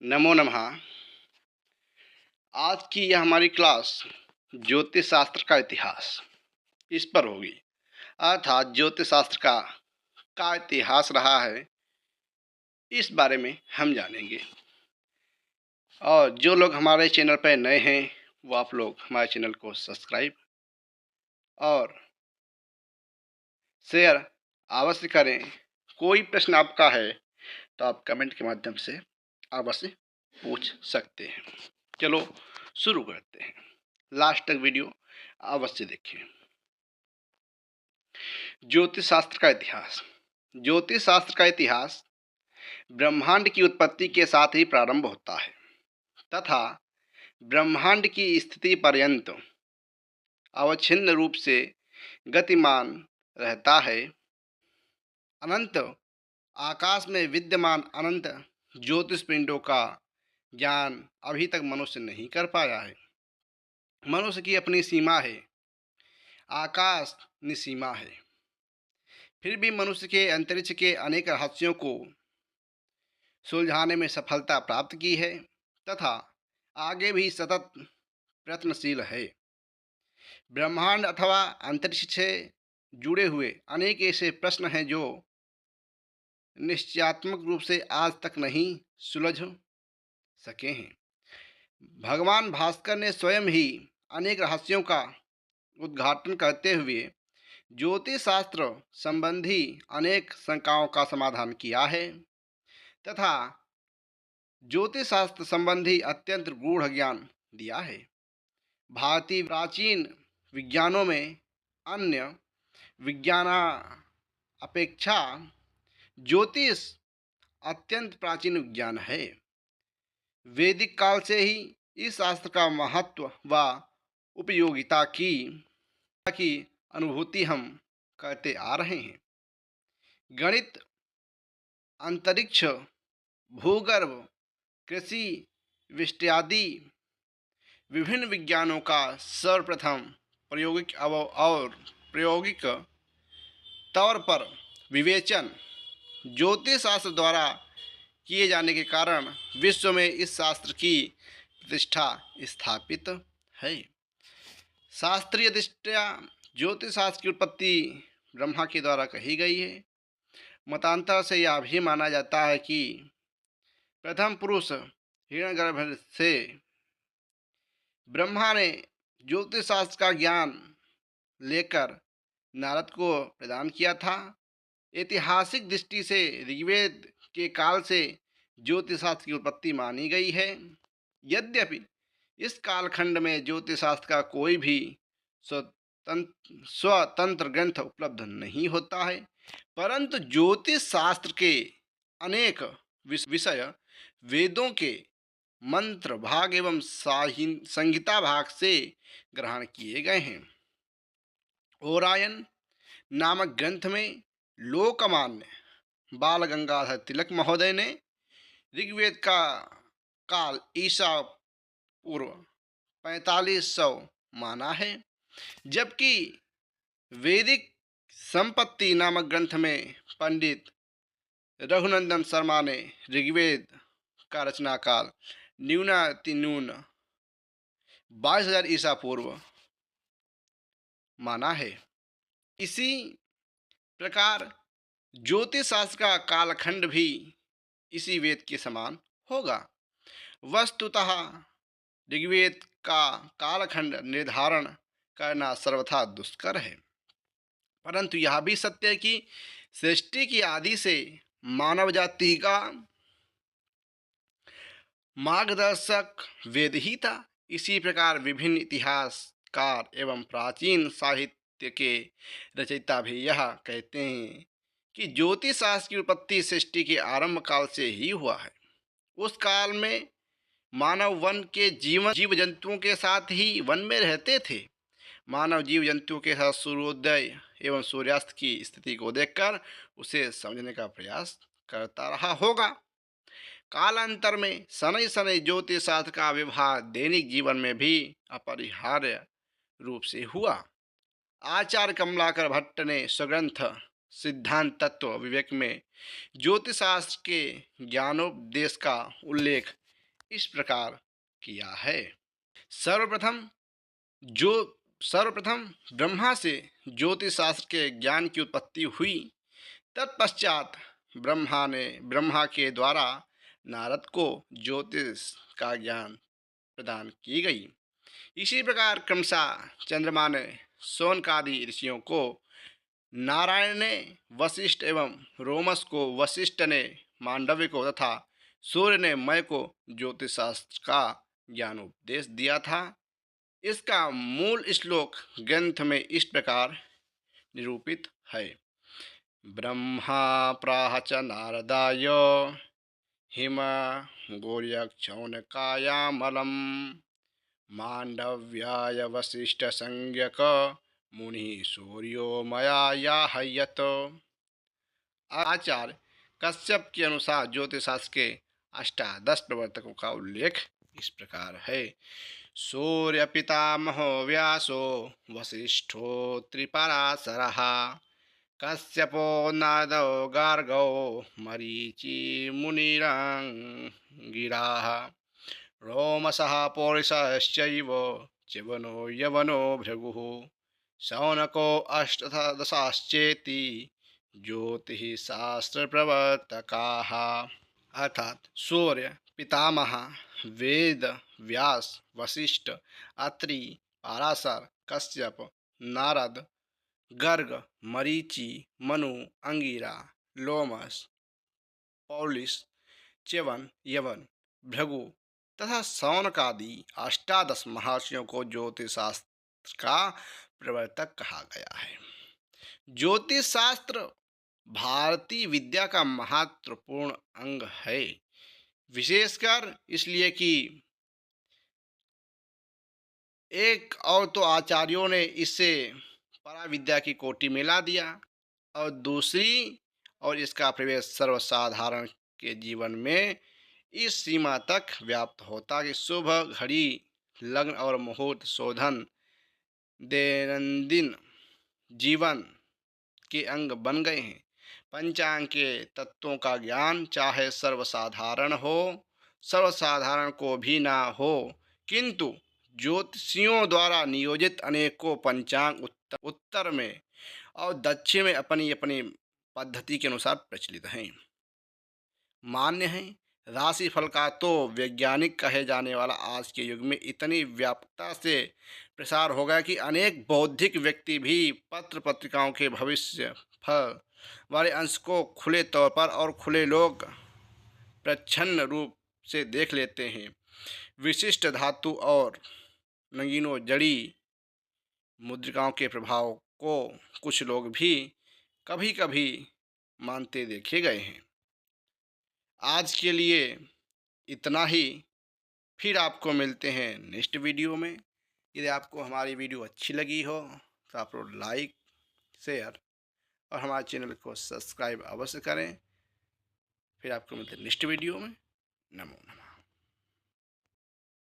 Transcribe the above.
नमो नमः। आज की यह हमारी क्लास ज्योतिष शास्त्र का इतिहास इस पर होगी। अर्थात ज्योतिष शास्त्र का इतिहास रहा है, इस बारे में हम जानेंगे। और जो लोग हमारे चैनल पर नए हैं वो आप लोग हमारे चैनल को सब्सक्राइब और शेयर अवश्य करें। कोई प्रश्न आपका है तो आप कमेंट के माध्यम से अवश्य पूछ सकते हैं। चलो शुरू करते हैं। लास्ट तक वीडियो अवश्य देखें। ज्योतिष शास्त्र का इतिहास। ज्योतिष शास्त्र का इतिहास ब्रह्मांड की उत्पत्ति के साथ ही प्रारंभ होता है तथा ब्रह्मांड की स्थिति पर्यंत अवच्छिन्न रूप से गतिमान रहता है। अनंत आकाश में विद्यमान अनंत ज्योतिष पिंडों का ज्ञान अभी तक मनुष्य नहीं कर पाया है। मनुष्य की अपनी सीमा है, आकाश निसीमा है। फिर भी मनुष्य के अंतरिक्ष के अनेक रहस्यों को सुलझाने में सफलता प्राप्त की है तथा आगे भी सतत प्रयत्नशील है। ब्रह्मांड अथवा अंतरिक्ष से जुड़े हुए अनेक ऐसे प्रश्न हैं जो निश्चयात्मक रूप से आज तक नहीं सुलझ सके हैं। भगवान भास्कर ने स्वयं ही अनेक रहस्यों का उद्घाटन करते हुए ज्योतिष शास्त्र संबंधी अनेक शंकाओं का समाधान किया है तथा ज्योतिष शास्त्र संबंधी अत्यंत गूढ़ ज्ञान दिया है। भारतीय प्राचीन विज्ञानों में अन्य विज्ञान अपेक्षा ज्योतिष अत्यंत प्राचीन विज्ञान है। वैदिक काल से ही इस शास्त्र का महत्व व उपयोगिता की अनुभूति हम करते आ रहे हैं। गणित, अंतरिक्ष, भूगर्भ, कृषि, विषयादि विभिन्न विज्ञानों का सर्वप्रथम प्रायोगिक तौर पर विवेचन ज्योतिष शास्त्र द्वारा किए जाने के कारण विश्व में इस शास्त्र की प्रतिष्ठा स्थापित है। शास्त्रीय दृष्टया ज्योतिष शास्त्र की उत्पत्ति ब्रह्मा के द्वारा कही गई है। मतांतर से यह भी माना जाता है कि प्रथम पुरुष हिरण्यगर्भ से ब्रह्मा ने ज्योतिष शास्त्र का ज्ञान लेकर नारद को प्रदान किया था। ऐतिहासिक दृष्टि से ऋग्वेद के काल से ज्योतिष शास्त्र की उत्पत्ति मानी गई है। यद्यपि इस कालखंड में ज्योतिष शास्त्र का कोई भी स्वतंत्र ग्रंथ उपलब्ध नहीं होता है, परंतु ज्योतिष शास्त्र के अनेक विषय वेदों के मंत्र भाग एवं संहिता भाग से ग्रहण किए गए हैं। ओरायन नामक ग्रंथ में लोकमान्य बाल गंगाधर तिलक महोदय ने ऋग्वेद का काल ईसा पूर्व 4500 माना है, जबकि वैदिक संपत्ति नामक ग्रंथ में पंडित रघुनंदन शर्मा ने ऋग्वेद का रचना काल न्यूनातिन्यून 22,000 ईसा पूर्व माना है। इसी प्रकार ज्योतिष शास्त्र का कालखंड भी इसी वेद के समान होगा। वस्तुतः ऋग्वेद का कालखंड निर्धारण करना सर्वथा दुष्कर है, परंतु यह भी सत्य है कि सृष्टि की आदि से मानव जाति का मार्गदर्शक वेद ही था। इसी प्रकार विभिन्न इतिहासकार एवं प्राचीन साहित्य के रचयिता भी यह कहते हैं कि ज्योतिष शास्त्र की उत्पत्ति सृष्टि के आरंभ काल से ही हुआ है। उस काल में मानव वन के जीव जंतुओं के साथ ही वन में रहते थे। मानव जीव जंतुओं के साथ सूर्योदय एवं सूर्यास्त की स्थिति को देखकर उसे समझने का प्रयास करता रहा होगा। कालांतर में शनै शनै ज्योतिष शास्त्र का व्यवहार दैनिक जीवन में भी अपरिहार्य रूप से हुआ। आचार्य कमलाकर भट्ट ने स्वग्रंथ सिद्धांत तत्व विवेक में ज्योतिष शास्त्र के ज्ञानोपदेश का उल्लेख इस प्रकार किया है। सर्वप्रथम जो सर्वप्रथम ब्रह्मा से ज्योतिष शास्त्र के ज्ञान की उत्पत्ति हुई। तत्पश्चात ब्रह्मा के द्वारा नारद को ज्योतिष का ज्ञान प्रदान की गई। इसी प्रकार क्रमशः चंद्रमा ने शौनकादि ऋषियों को, नारायण ने वशिष्ठ एवं रोमस को, वशिष्ठ ने मांडव्य को तथा सूर्य ने मय को ज्योतिष शास्त्र का ज्ञान उपदेश दिया था। इसका मूल श्लोक ग्रंथ में इस प्रकार निरूपित है। ब्रह्मा प्राह च नारदाय हिम गौर्यक्षौनकायामलं मांडव्याय वशिष्ठ संज्ञक मुनि सूर्यो मया याहयत। आचार्य कश्यप के अनुसार ज्योतिषशास्त्र के अष्टादश प्रवर्तकों का उल्लेख इस प्रकार है। सूर्य पितामहो व्यासो वसिष्ठो त्रिपराशरः कश्यपो नारदो गार्गो मरीचि मुनिरंगिराः रोमसः पौरुषश्चैव च्यवनो यवनो भृगुः शौनको अष्टादशाश्चेति ज्योतिः शास्त्र प्रवर्तकाः। अर्थात सूर्य पितामह, वेद व्यास, वशिष्ठ, अत्रि, पाराशर, कश्यप, नारद, गर्ग, मरीचि, मनु, अंगिरा, लोमस, पौलिस, च्यवन, यवन, भृगु तथा शौनकादि अष्टादश महर्षियों को ज्योतिष शास्त्र का प्रवर्तक कहा गया है। ज्योतिष शास्त्र भारतीय विद्या का महत्वपूर्ण अंग है, विशेषकर इसलिए कि एक और तो आचार्यों ने इससे पराविद्या की कोटि में ला दिया और दूसरी और इसका प्रवेश सर्वसाधारण के जीवन में इस सीमा तक व्याप्त होता कि शुभ घड़ी, लग्न और मुहूर्त शोधन दैनंदिन जीवन के अंग बन गए हैं। पंचांग के तत्वों का ज्ञान चाहे सर्वसाधारण को भी ना हो, किंतु ज्योतिषियों द्वारा नियोजित अनेकों पंचांग उत्तर में और दक्षिण में अपनी अपनी पद्धति के अनुसार प्रचलित हैं। मान्य है, राशिफल का तो वैज्ञानिक कहे जाने वाला आज के युग में इतनी व्यापकता से प्रसार हो गया कि अनेक बौद्धिक व्यक्ति भी पत्र पत्रिकाओं के भविष्य फल वाले अंश को खुले तौर पर और खुले लोग प्रच्छन्न रूप से देख लेते हैं। विशिष्ट धातु और नगीनों जड़ी मुद्रिकाओं के प्रभाव को कुछ लोग भी कभी कभी मानते देखे गए हैं। आज के लिए इतना ही, फिर आपको मिलते हैं नेक्स्ट वीडियो में। यदि आपको हमारी वीडियो अच्छी लगी हो तो आप लोग लाइक, शेयर और हमारे चैनल को सब्सक्राइब अवश्य करें। फिर आपको मिलते हैं नेक्स्ट वीडियो में। नमो नमः।